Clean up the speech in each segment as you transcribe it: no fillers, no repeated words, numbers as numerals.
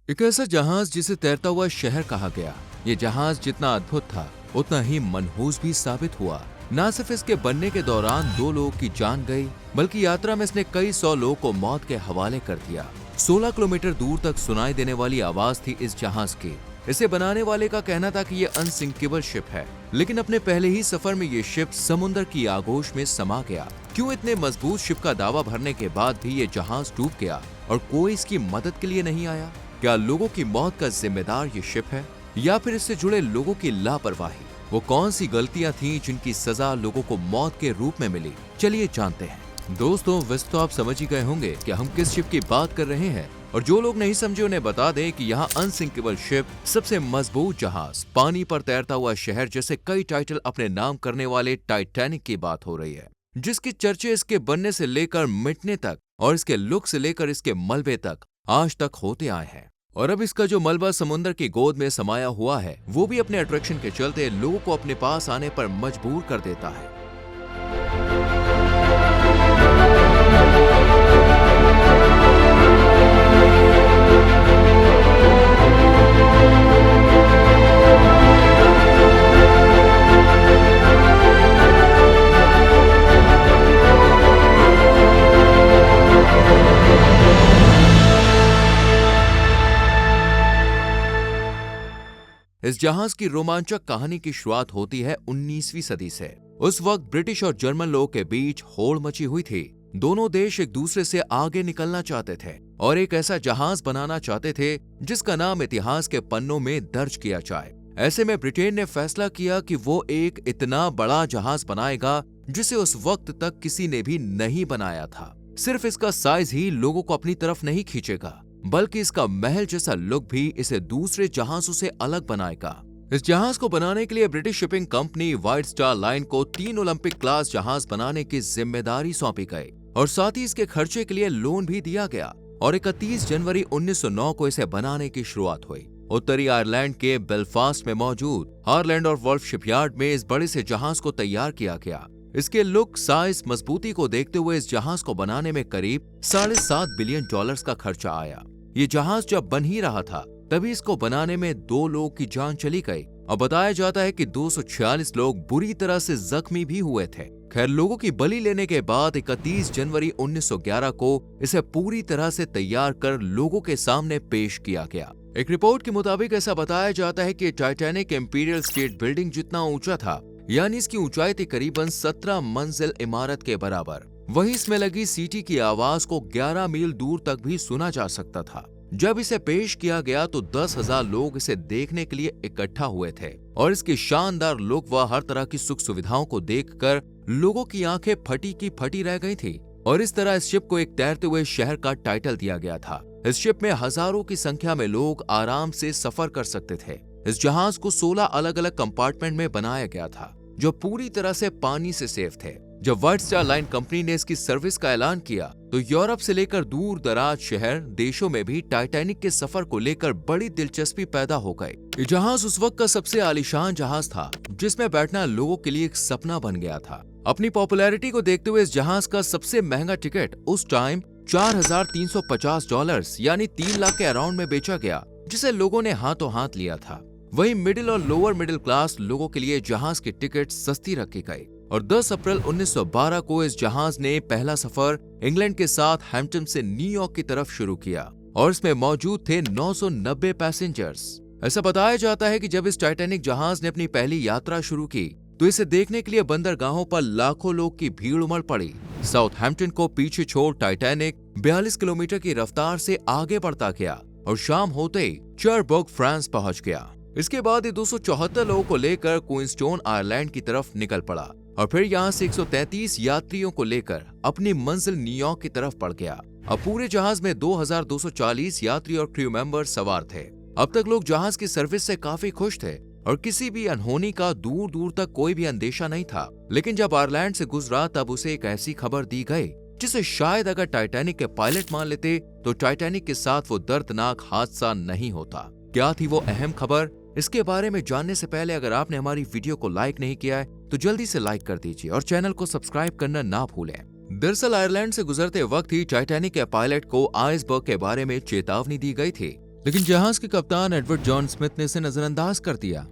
एक ऐसा जहाज जिसे तैरता हुआ शहर कहा गया। ये जहाज जितना अद्भुत था उतना ही मनहूस भी साबित हुआ। न सिर्फ इसके बनने के दौरान 2 लोगों की जान गई, बल्कि यात्रा में इसने कई 100 लोगों को मौत के हवाले कर दिया। 16 किलोमीटर दूर तक सुनाई देने वाली आवाज थी इस जहाज की। इसे बनाने वाले का कहना था कि ये अनसिंकेबल शिप है, लेकिन अपने पहले ही सफर में ये शिप समुद्र की आगोश में समा गया। क्यों इतने मजबूत शिप का दावा भरने के बाद भी ये जहाज डूब गया और कोई इसकी मदद के लिए नहीं आया? क्या लोगों की मौत का जिम्मेदार ये शिप है, या फिर इससे जुड़े लोगों की लापरवाही? वो कौन सी गलतियां थीं जिनकी सजा लोगों को मौत के रूप में मिली? चलिए जानते हैं। दोस्तों, वैसे तो आप समझ ही गए होंगे कि हम किस शिप की बात कर रहे हैं, और जो लोग नहीं समझे उन्हें बता दें कि यहाँ अनसिंकेबल शिप, सबसे मजबूत जहाज, पानी पर तैरता हुआ शहर जैसे कई टाइटल अपने नाम करने वाले टाइटैनिक की बात हो रही है, जिसकी चर्चे इसके बनने से लेकर मिटने तक और इसके लुक से लेकर इसके मलबे तक आज तक होते आए हैं। और अब इसका जो मलबा समुद्र की गोद में समाया हुआ है, वो भी अपने अट्रैक्शन के चलते लोगों को अपने पास आने पर मजबूर कर देता है। इस जहाज की रोमांचक कहानी की शुरुआत होती है 19वीं सदी से। उस वक्त ब्रिटिश और जर्मन लोगों के बीच होड़ मची हुई थी। दोनों देश एक दूसरे से आगे निकलना चाहते थे और एक ऐसा जहाज बनाना चाहते थे जिसका नाम इतिहास के पन्नों में दर्ज किया जाए। ऐसे में ब्रिटेन ने फैसला किया कि वो एक इतना बड़ा जहाज बनाएगा जिसे उस वक्त तक किसी ने भी नहीं बनाया था। सिर्फ इसका साइज ही लोगों को अपनी तरफ नहीं खींचेगा, बल्कि इसका महल जैसा लुक भी इसे दूसरे जहाजों से अलग बनाएगा। इस जहाज को बनाने के लिए British shipping company white star line को 3 ओलंपिक क्लास जहाज बनाने की जिम्मेदारी सौंपी गई और साथ ही इसके खर्चे के लिए लोन भी दिया गया। और 31 जनवरी 1909 को इसे बनाने की शुरुआत हुई। उत्तरी आयरलैंड के बेलफास्ट में मौजूद हारलैंड और वॉल्फ शिपयार्ड में इस बड़े से जहाज को तैयार किया गया। इसके लुक, साइज, मजबूती को देखते हुए इस जहाज को बनाने में करीब $7.5 बिलियन का खर्चा आया। ये जहाज जब बन ही रहा था तभी इसको बनाने में 2 लोगों की जान चली गई और बताया जाता है कि 246 लोग बुरी तरह से जख्मी भी हुए थे। खैर, लोगों की बलि लेने के बाद 31 जनवरी 1911 को इसे पूरी तरह से तैयार कर लोगों के सामने पेश किया गया। एक रिपोर्ट के मुताबिक ऐसा बताया जाता है कि टाइटैनिक इंपीरियल स्टेट बिल्डिंग जितना ऊंचा था, यानी इसकी ऊंचाई थी करीबन 17 मंजिल इमारत के बराबर। वहीं इसमें लगी सीटी की आवाज को 11 मील दूर तक भी सुना जा सकता था। जब इसे पेश किया गया तो 10,000 लोग इसे देखने के लिए इकट्ठा हुए थे और इसकी शानदार लुक व हर तरह की सुख सुविधाओं को देखकर लोगों की आंखें फटी की फटी रह गई थी। और इस तरह इस शिप को एक तैरते हुए शहर का टाइटल दिया गया था। इस शिप में हजारों की संख्या में लोग आराम से सफर कर सकते थे। इस जहाज को 16 अलग अलग कंपार्टमेंट में बनाया गया था जो पूरी तरह से पानी से सेफ थे। जब व्हाइट स्टार लाइन कंपनी ने इसकी सर्विस का ऐलान किया तो यूरोप से लेकर दूर दराज शहर देशों में भी टाइटैनिक के सफर को लेकर बड़ी दिलचस्पी पैदा हो गई। ये जहाज उस वक्त का सबसे आलीशान जहाज था जिसमें बैठना लोगों के लिए एक सपना बन गया था। अपनी पॉपुलैरिटी को देखते हुए इस जहाज का सबसे महंगा टिकट उस टाइम $4,350 यानी 3 लाख के अराउंड में बेचा गया, जिसे लोगों ने हाथों हाथ लिया था। वहीं मिडिल और लोअर मिडिल क्लास लोगों के लिए जहाज की टिकट सस्ती रखी गई और 10 अप्रैल 1912 को इस जहाज ने पहला सफर इंग्लैंड के साथ हैम्पटन से न्यूयॉर्क की तरफ शुरू किया और इसमें मौजूद थे 990 पैसेंजर्स। ऐसा बताया जाता है कि जब इस टाइटैनिक जहाज ने अपनी पहली यात्रा शुरू की तो इसे देखने के लिए बंदरगाहों पर लाखों लोग की भीड़ उमड़ पड़ी। साउथहैम्पटन को पीछे छोड़ टाइटैनिक 42 किलोमीटर की रफ्तार से आगे बढ़ता गया और शाम होते ही चरबर्ग फ्रांस पहुंच गया। इसके बाद ये 274 लोगों को लेकर क्वींसटाउन आयरलैंड की तरफ निकल पड़ा और फिर यहाँ से 133 यात्रियों को लेकर अपनी मंजिल न्यूयॉर्क की तरफ बढ़ गया। अब पूरे जहाज में 2240 यात्री और क्रू मेंबर सवार थे। अब तक लोग जहाज की सर्विस से काफी खुश थे और किसी भी अनहोनी का दूर दूर तक कोई भी अंदेशा नहीं था। लेकिन जब आयरलैंड से गुजरा तब उसे एक ऐसी खबर दी गई जिसे शायद अगर टाइटैनिक के पायलट मान लेते तो टाइटैनिक के साथ वो दर्दनाक हादसा नहीं होता। क्या थी वो अहम खबर? इसके बारे में जानने से पहले अगर आपने हमारी वीडियो को लाइक नहीं किया है तो जल्दी से लाइक कर दीजिए और चैनल को सब्सक्राइब करना ना भूलें। दरअसल आयरलैंड से गुजरते वक्त ही टाइटैनिक के पायलट को आइसबर्ग के बारे में चेतावनी दी गई थी। लेकिन जहाज के कप्तान एडवर्ड जॉन स्मिथ ने इसे नजरअंदाज कर दिया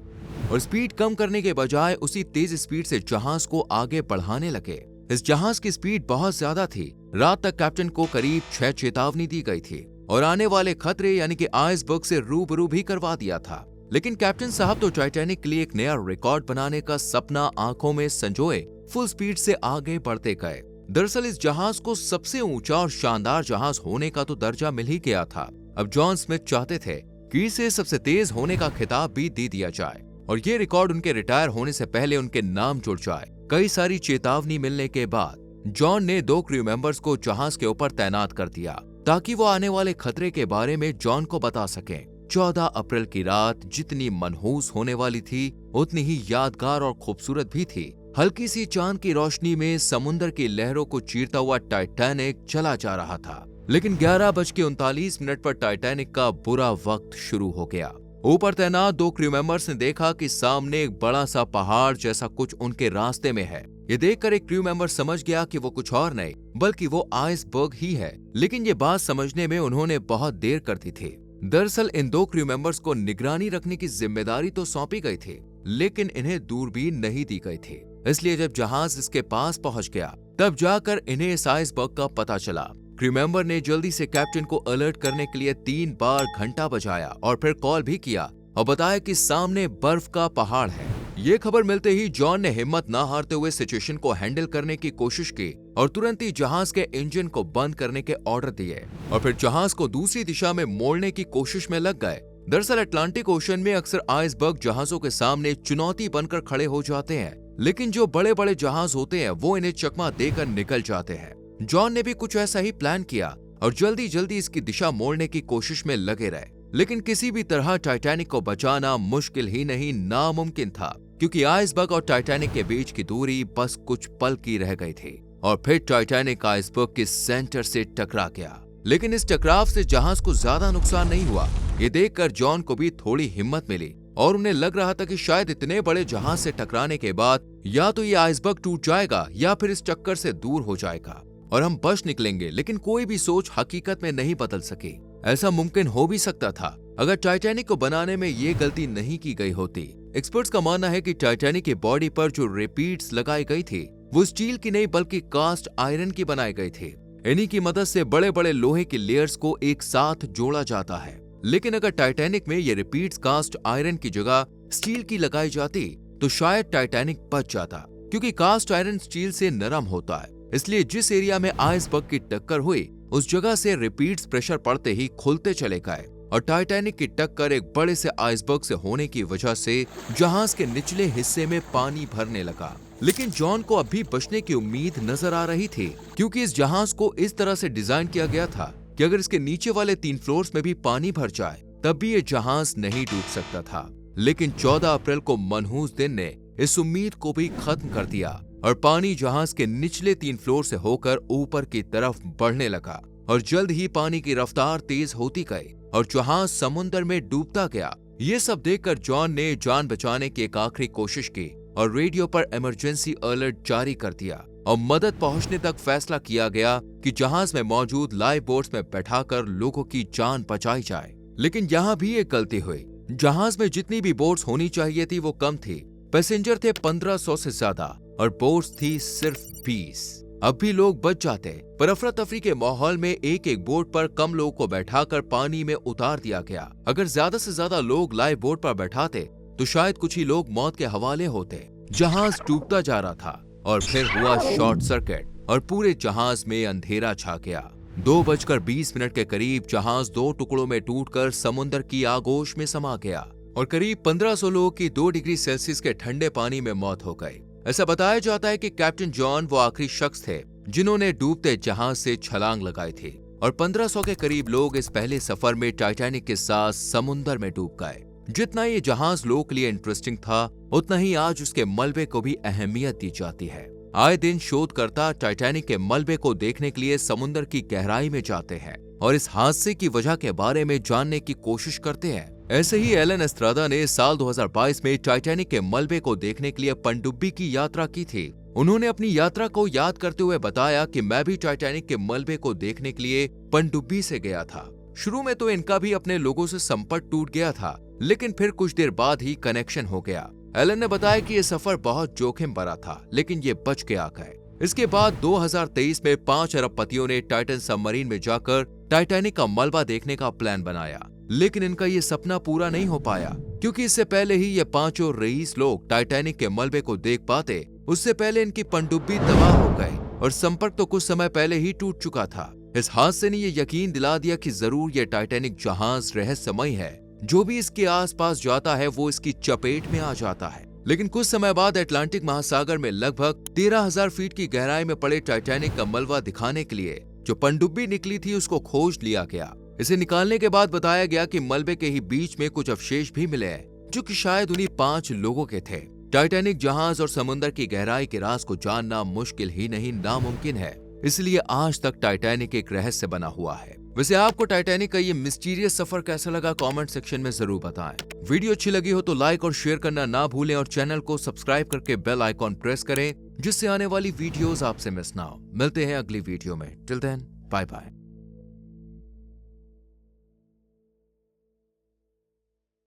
और स्पीड कम करने के बजाय उसी तेज स्पीड से जहाज को आगे बढ़ाने लगे। इस जहाज की स्पीड बहुत ज्यादा थी। रात तक कैप्टन को करीब 6 चेतावनी दी गई थी और आने वाले खतरे यानी कि आइसबर्ग से रूबरू भी करवा दिया था। लेकिन कैप्टन साहब तो टाइटैनिक के लिए एक नया रिकॉर्ड बनाने का सपना आंखों में संजोए फुल स्पीड से आगे बढ़ते गए। दरअसल इस जहाज को सबसे ऊंचा और शानदार जहाज होने का तो दर्जा मिल ही गया था। अब जॉन स्मिथ चाहते थे कि इसे सबसे तेज होने का खिताब भी दे दिया जाए और ये रिकॉर्ड उनके रिटायर होने से पहले उनके नाम जुड़ जाए। कई सारी चेतावनी मिलने के बाद जॉन ने 2 क्रू मेंबर्स को जहाज के ऊपर तैनात कर दिया ताकि वो आने वाले खतरे के बारे में जॉन को बता सकें। 14 अप्रैल की रात जितनी मनहूस होने वाली थी उतनी ही यादगार और खूबसूरत भी थी। हल्की सी चांद की रोशनी में समुद्र की लहरों को चीरता हुआ टाइटैनिक चला जा रहा था। लेकिन 11:39 पर टाइटैनिक का बुरा वक्त शुरू हो गया। ऊपर तैनात 2 क्रू मेंबर्स ने देखा कि सामने एक बड़ा सा पहाड़ जैसा कुछ उनके रास्ते में है। ये देखकर एक क्रू मेंबर समझ गया कि वो कुछ और नहीं बल्कि वो आइसबर्ग ही है। लेकिन ये बात समझने में उन्होंने बहुत देर कर दी थी। दरअसल इन 2 क्रू मेंबर्स को निगरानी रखने की जिम्मेदारी तो सौंपी गई थी, लेकिन इन्हें दूरबीन नहीं दी गई थी। इसलिए जब जहाज इसके पास पहुंच गया तब जाकर इन्हें इस आइसबर्ग का पता चला। क्रू मेंबर ने जल्दी से कैप्टन को अलर्ट करने के लिए 3 बार घंटा बजाया और फिर कॉल भी किया और बताया कि सामने बर्फ का पहाड़ है। ये खबर मिलते ही जॉन ने हिम्मत न हारते हुए सिचुएशन को हैंडल करने की कोशिश की और तुरंत ही जहाज के इंजन को बंद करने के ऑर्डर दिए और फिर जहाज को दूसरी दिशा में मोड़ने की कोशिश में लग गए। दरअसल अटलांटिक ओशन में अक्सर आइसबर्ग जहाजों के सामने चुनौती बनकर खड़े हो जाते हैं, लेकिन जो बड़े बड़े जहाज होते हैं वो इन्हें चकमा देकर निकल जाते हैं। जॉन ने भी कुछ ऐसा ही प्लान किया और जल्दी जल्दी इसकी दिशा मोड़ने की कोशिश में लगे रहे, लेकिन किसी भी तरह टाइटैनिक को बचाना मुश्किल ही नहीं नामुमकिन था, क्योंकि आइसबर्ग और टाइटैनिक के बीच की दूरी बस कुछ पल की रह गई थी और फिर टाइटैनिक आइसबर्ग के सेंटर से टकरा गया। लेकिन इस टकराव से जहाज को ज्यादा नुकसान नहीं हुआ। ये देखकर जॉन को भी थोड़ी हिम्मत मिली और उन्हें लग रहा था कि शायद इतने बड़े जहाज से टकराने के बाद या तो ये आइसबर्ग टूट जाएगा या फिर इस टक्कर से दूर हो जाएगा और हम बच निकलेंगे। लेकिन कोई भी सोच हकीकत में नहीं बदल सकी। ऐसा मुमकिन हो भी सकता था अगर टाइटैनिक को बनाने में ये गलती नहीं की गई होती। एक्सपर्ट्स का मानना है कि टाइटैनिक की बॉडी पर जो रिपीट्स लगाई गई थी वो स्टील की नहीं बल्कि कास्ट आयरन की बनाई गई थी। इन्हीं की मदद से बड़े बड़े लोहे के लेयर्स को एक साथ जोड़ा जाता है। लेकिन अगर टाइटैनिक में ये रिपीट्स कास्ट आयरन की जगह स्टील की लगाई जाती तो शायद टाइटैनिक बच जाता, क्योंकि कास्ट आयरन स्टील से नरम होता है। इसलिए जिस एरिया में आइसबर्ग की टक्कर हुई उस जगह से रिपीट्स प्रेशर पड़ते ही खुलते चले गए और टाइटैनिक की टक्कर एक बड़े से आइसबर्ग से होने की वजह से जहाज के निचले हिस्से में पानी भरने लगा। लेकिन जॉन को अब भी बचने की उम्मीद नजर आ रही थी, क्योंकि इस जहाज को इस तरह से डिजाइन किया गया था कि अगर इसके नीचे वाले 3 फ्लोर्स में भी पानी भर जाए तब भी ये जहाज नहीं डूब सकता था। लेकिन 14 अप्रैल को मनहूस दिन ने इस उम्मीद को भी खत्म कर दिया और पानी जहाज के निचले 3 फ्लोर से होकर ऊपर की तरफ बढ़ने लगा और जल्द ही पानी की रफ्तार तेज होती गई और जहाज समुद्र में डूबता गया। ये सब देखकर जॉन ने जान बचाने की एक आखिरी कोशिश की और रेडियो पर इमरजेंसी अलर्ट जारी कर दिया और मदद पहुंचने तक फैसला किया गया कि जहाज में मौजूद लाइफ बोट्स में बैठाकर लोगों की जान बचाई जाए। लेकिन यहाँ भी एक गलती हुई। जहाज में जितनी भी बोट्स होनी चाहिए थी वो कम थी। पैसेंजर थे 1500 से ज्यादा और बोट्स थी सिर्फ 20। अब भी लोग बच जाते, पर अफरा तफरी के माहौल में एक एक बोट पर कम लोगों को बैठाकर पानी में उतार दिया गया। अगर ज्यादा से ज्यादा लोग लाइफ बोट पर बैठाते तो शायद कुछ ही लोग मौत के हवाले होते। जहाज डूबता जा रहा था और फिर हुआ शॉर्ट सर्किट और पूरे जहाज में अंधेरा छा गया। 2:20 के करीब जहाज 2 टुकड़ों में टूटकर समुद्र की आगोश में समा गया और करीब 1500 लोगों की 2 डिग्री सेल्सियस के ठंडे पानी में मौत हो गई। ऐसा बताया जाता है कि कैप्टन जॉन वो आखिरी शख्स थे जिन्होंने डूबते जहाज से छलांग लगाई थी और 1500 के करीब लोग इस पहले सफर में टाइटैनिक के साथ समुद्र में डूब गए। जितना ये जहाज लोगों के लिए इंटरेस्टिंग था उतना ही आज उसके मलबे को भी अहमियत दी जाती है। आए दिन शोधकर्ता टाइटैनिक के मलबे को देखने के लिए समुद्र की गहराई में जाते हैं और इस हादसे की वजह के बारे में जानने की कोशिश करते हैं। ऐसे ही एलन एस्ट्रादा ने साल 2022 में टाइटैनिक के मलबे को देखने के लिए पनडुब्बी की यात्रा की थी। उन्होंने अपनी यात्रा को याद करते हुए बताया कि मैं भी टाइटैनिक के मलबे को देखने के लिए पनडुब्बी से गया था। शुरू में तो इनका भी अपने लोगों से संपर्क टूट गया था, लेकिन फिर कुछ देर बाद ही कनेक्शन हो गया। एलन ने बताया कि ये सफर बहुत जोखिम भरा था, लेकिन ये बच के आ गए। इसके बाद 2023 में 5 अरबपतियों ने टाइटन सबमरीन में जाकर टाइटैनिक का मलबा देखने का प्लान बनाया, लेकिन इनका ये सपना पूरा नहीं हो पाया, क्योंकि इससे पहले ही ये पांचों रईस लोग टाइटैनिक के मलबे को देख पाते, उससे पहले इनकी पनडुब्बी तबाह हो गई और संपर्क तो कुछ समय पहले ही टूट चुका था। इस हादसे ने ये यकीन दिला दिया कि जरूर ये टाइटैनिक जहाज रहस्यमय है। जो भी इसके आसपास जाता है वो इसकी चपेट में आ जाता है। लेकिन कुछ समय बाद अटलांटिक महासागर में लगभग 13,000 फीट की गहराई में पड़े टाइटैनिक का मलबा दिखाने के लिए जो पनडुब्बी निकली थी उसको खोज लिया गया। इसे निकालने के बाद बताया गया कि मलबे के ही बीच में कुछ अवशेष भी मिले हैं, जो कि शायद उन्हीं 5 लोगों के थे। टाइटैनिक जहाज और समुद्र की गहराई के राज को जानना मुश्किल ही नहीं नामुमकिन है, इसलिए आज तक टाइटैनिक एक रहस्य बना हुआ है। वैसे आपको टाइटैनिक का ये मिस्टीरियस सफर कैसा लगा कमेंट सेक्शन में जरूर बताएं। वीडियो अच्छी लगी हो तो लाइक और शेयर करना ना भूलें और चैनल को सब्सक्राइब करके बेल आइकॉन प्रेस करें, जिससे आने वाली वीडियोस आपसे मिस ना हो। मिलते हैं अगली वीडियो में। Till then bye bye.